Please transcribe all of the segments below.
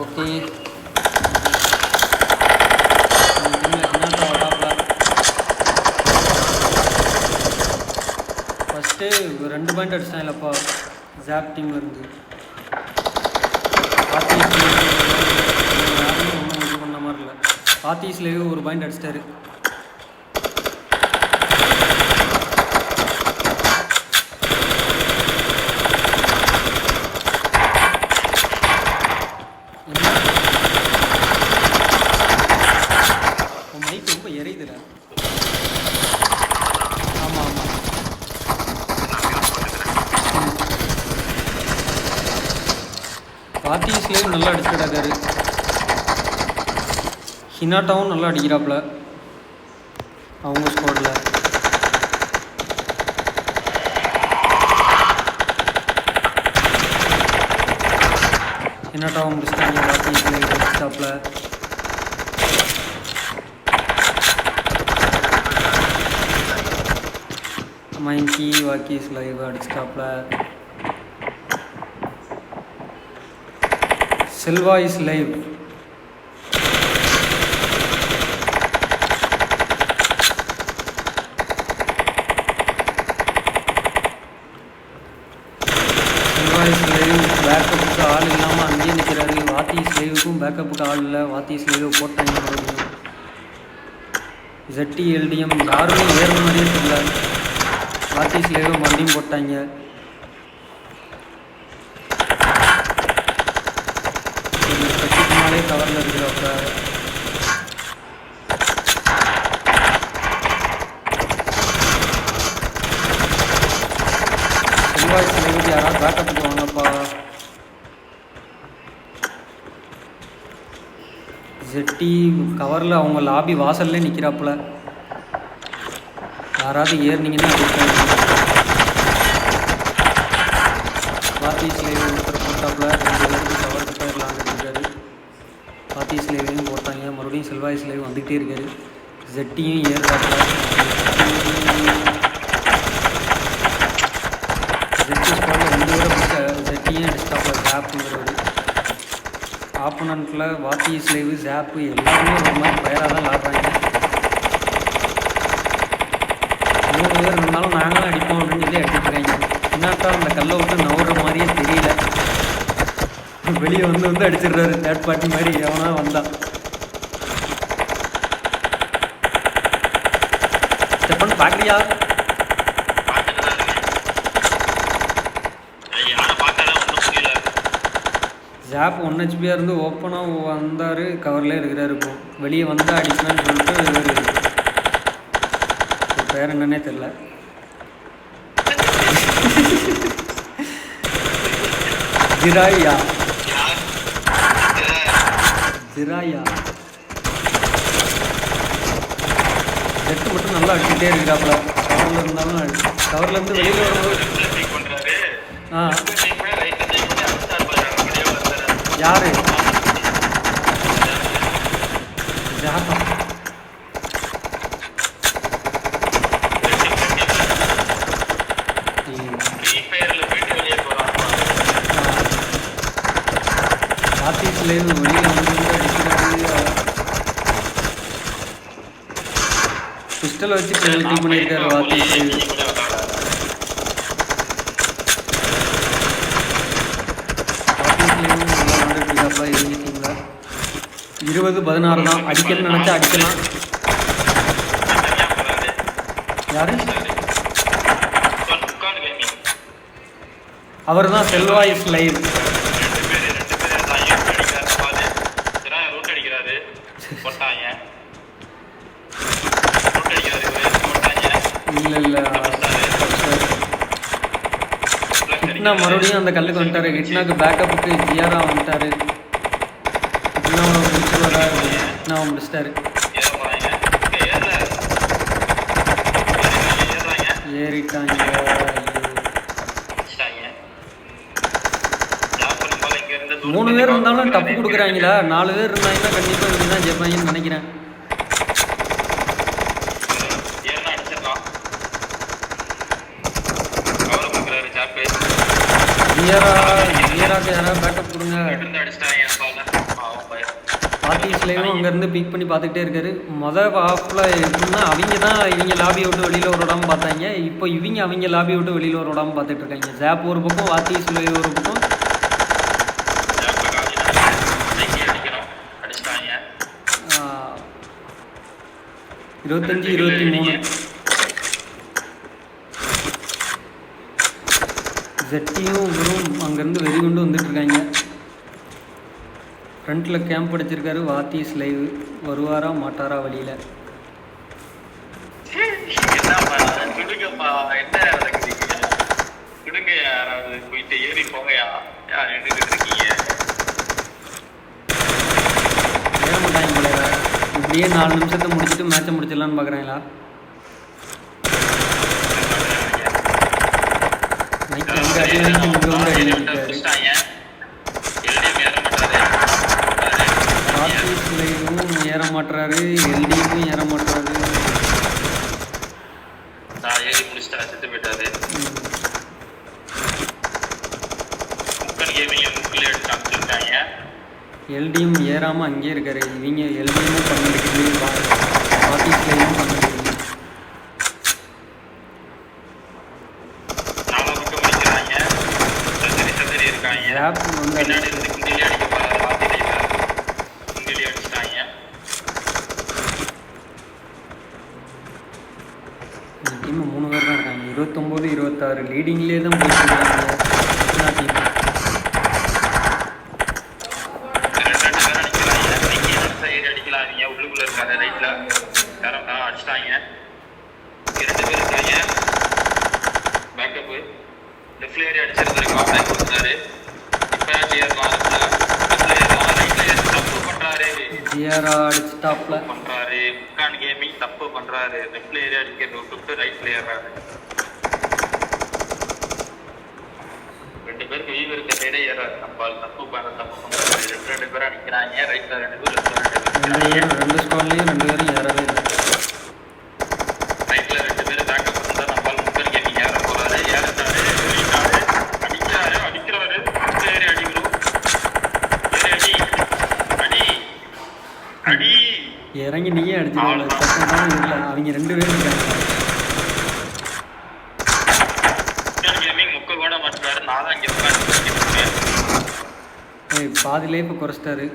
Okay Hinata வராப்ல. First 2 point அடிச்சிட்டான் இல்லைப்பா ஜாப் டீமில் இருந்து. யாரும் ஒன்றும் இது பண்ண மாதிரி இல்லை. பாத்தீஸ்லேயே 1 பாயிண்ட் அடிச்சிட்டாரு. மைக் ரொம்ப எரியுதுல. ஆமாம் ஆமாம். பாத்தீஸ்லேயும் நல்லா அடிச்சுடாரு. ஹினாட்டாவும் நல்லா அடிக்கிறாப்புல அவங்க ஸ்குவாடில். ஹினாட்டாவும் முடிச்சிட்டாங்க பாத்தீஸ்லேயும் அடிச்சாப்புல. மைங்கி வாக்கீஸ் லைவ் அடிச்சிட்டாப்புல. Selva is live. Selva is live பேக்கப்புக்கு ஆள் இல்லாமல் அங்கேயே நிற்கிறாரு. வாத்தீஸ் லைவுக்கும் பேக்கப்புக்கு ஆள் இல்லை. வாத்தீஸ் லைவ் போட்டாங்க மறுபடியும். ஜெட்டி எல்டிஎம் யாருமே ஏற மாதிரியே தெரியல. வாத்தீஸ் லைவ் மறுபடியும் போட்டாங்க. கவரில் இருக்கிறப்ப செல்வாய் சிலைக்கு யாராவது பேக்கப்புக்கு வாங்கப்பா. ஜெட்டி கவரில் அவங்க லாபி வாசல்லே நிற்கிறாப்புல. யாராவது ஏறினீங்கன்னா அடிப்பாங்க. வாத்தீஸ் லைவ் ஒருத்தர் போட்டாப்புல 2 பேருக்கு கவருக்கு பேர் விளாண்டுருக்காரு. பாத்தீஸ் லைவ்லையும் போட்டாங்க. மறுபடியும் செல்வாய்ஸ் லைவ் வந்துகிட்டே இருக்காரு. ஜெட்டியும் ஏறுறாப்புல. ஜெட்டி ஸ்குவாடில் 2 பேரை பிடிச்ச ஜெட்டியும் அடிச்சிட்டாப்புல ஜாப்புங்கிறவர். ஆப்போனண்ட்டில் வாத்தீஸ் லைவ் ஜாப்பு எல்லாருமே ஒரு மாதிரி பயராக தான் விளாட்றாங்க. 3 பேர் இருந்தாலும் நாங்களும் அடிப்போம் அப்படின்னு சொல்லி அடிச்சுக்கிறாங்க. என்னாட்டா அந்த கல்லை விட்டு நவுற மாதிரியே தெரியல. வெளியே வந்து அடிச்சிடுறாரு. தேர்ட் பார்ட்டி மாதிரி எவனா வந்தான். ஸ்டெப்பன் பார்க்குறியா? ஜாப் 1 ஹெச்பியாக இருந்து ஓப்பனாக வந்தார். கவர்லேயே இருக்கிறாரு. இப்போ வெளியே வந்தால் அடிக்கலான்னு சொல்லிட்டு பேர் என்னன்னே தெரில. ஜிராயா ஜிராயா ஜெட்டு மட்டும் நல்லா அடிச்சுட்டே இருக்கிறாப்புல. கவரில் இருந்தாலும் கவர்லேருந்து வெளியில் வரும்போது யாரு ஜாப்பா பாத்தீஸ் லைவ் வெளியில் வந்து அடிக்கிறாரு. பிஸ்டலை வச்சு டீ பண்ணியிருக்காரு வாத்தீஸ் லைவ். இருக்காப்பா இறங்கி டீமில் 20-16 தான். அடிக்கணும்னு நினச்சா அடிக்கலாம். யாரு? அவர் தான் செல்வாய்ஸ் லைவ். இல்லை ஹிட்னா மறுபடியும் அந்த கல்லுக்கு வந்துட்டாரு. ஹிட்னாக்கு பேக்கப்புக்கு ஜியாரா வந்துட்டாரு. ஹிட்னாவை முடிச்சு வர ஹிட்னாவை முடிச்சிட்டாரு. ஏறிட்டாங்க. 3 பேர் இருந்தாலும் டப்பு கொடுக்குறாங்களா? 4 பேர் இருந்தாங்கன்னா கண்டிப்பாக இப்படி தான் ஜெயிப்பாங்கன்னு நினைக்கிறேன். ஜியாரா பார்த்து யாராவது பேக்கப் கொடுங்க. ஆர்டிஎஸ் லைவும் அங்கேருந்து பிக் பண்ணி பார்த்துக்கிட்டே இருக்காரு. ஹாஃபில் எப்படின்னா இவங்க லாபியை விட்டு வெளியில் ஒரு விடாமல் பார்த்தாங்க. இப்போ அவங்க லாபியை விட்டு வெளியில் ஒரு விடாமல் பார்த்துட்டு இருக்காங்க. ஜாப் ஒரு பக்கம், ஆர்டிஎஸ் லைவ் ஒரு பக்கம். 25-23 ஜெட்டியும் இவரும் அங்கேருந்து வெறி கொண்டு வந்துட்டுருக்காங்க. ஃப்ரண்ட்டில் கேம்ப் அடிச்சிருக்காரு வாத்திஸ் லைவ். வருவாரா மாட்டாரா வழியில்? இப்படியே 4 நிமிஷத்தை முடிச்சுட்டு மேட்சை முடிச்சிடலான்னு பார்க்குறாங்களா? நைட்டில் வந்து அடி வாங்கி இங்கே வந்து அடி வாங்கிட்டாரு. ஆர்டிஎஸ் லைவும் ஏற மாட்டுறாரு, எல்டியும் ஏற மாட்டுறாரு. எல்டியும் ஏறாமல் அங்கேயே இருக்காரு. இவங்க எல்டியும் 12 கில்லு, ஆர்டிஎஸ் லைவும் 12 கில்லு. ரேப் வந்து இந்த டீம் 3 பேர் தான் இருக்காங்க. 29-26 லீடிங்லேயே தான் போயிட்டு இருக்காங்க டீம். ஜிஆரா அடிச்சு டாப்ல பண்றாரு. முக்கான் கேமிங் தப்பு பண்றாரு. லெஃப்ட் ஏரியா அடிக்கிறது விட்டுட்டு ரைட்ல ஏறாரு. 2 பேருக்கு வீவ் இருக்க சைடே ஏறாரு. நம்பால் தப்பு பண்றாரு. 2 பேரும் அடிக்கிறாங்க. ரைட்ல 2 பேர், லெஃப்ட்ல 2 பேர். 2 ஸ்குவாட்லயும் 2 பேரும் ஏறவே இல்லை. ரைட்ல 2 பேர் பேக்கப் பண்ணா நம்பால் முக்கான் கேமிங் ஏற போறாரு. ஏறாரு, அடிக்கிறாரு. ஏறி அடிக்கிறோம். இறங்கி நீயே அடிச்சிருவாங்க. இல்லை, அவங்க 2 பேரும் இருக்காங்க. பாதி லைஃப் குறைச்சிட்டாரு.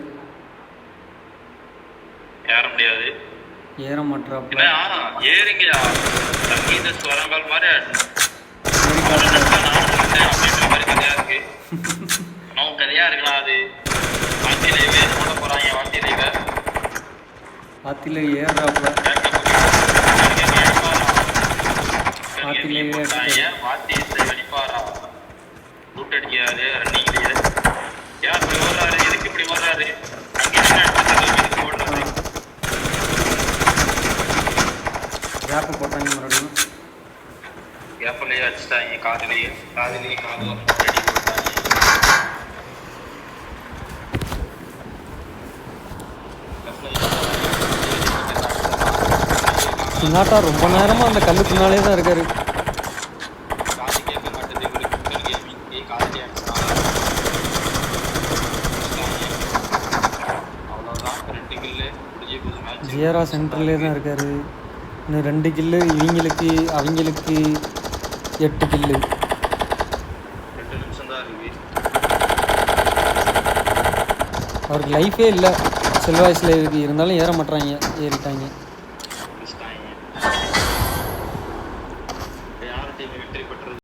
ஏற முடியாது, ஏற மாட்டாப்ல. ஏறுங்கயா வரங்கால் மாதிரி கதையா இருக்கலாம். அது ஆத்தில ஏறாப்ல. ஆத்தில அடிக்காரு. ரன்னிங்லயே யார் இப்படி ஓடுறாரு? எதுக்கு இப்படி ஓடுறாரு? கேப் போட்டாங்க மறுபடியும். கேப்லயே அடிச்சிட்டாங்க. காதுலயே காது சின்னாட்டா ரொம்ப நேரமாக அந்த கல்லு பின்னாலே தான் இருக்காரு. ஜிஆரா சென்டர்லே தான் இருக்காரு. இன்னும் 2 கில்லு அவங்களுக்கு 8 கில்லு. 2 நிமிஷம் தான் இருக்கு. அவருக்கு லைஃபே இல்லை. செல்வாய்ஸ் லைவுக்கு இருந்தாலும் ஏற மாட்டுறாங்க. ஏறிட்டாங்க.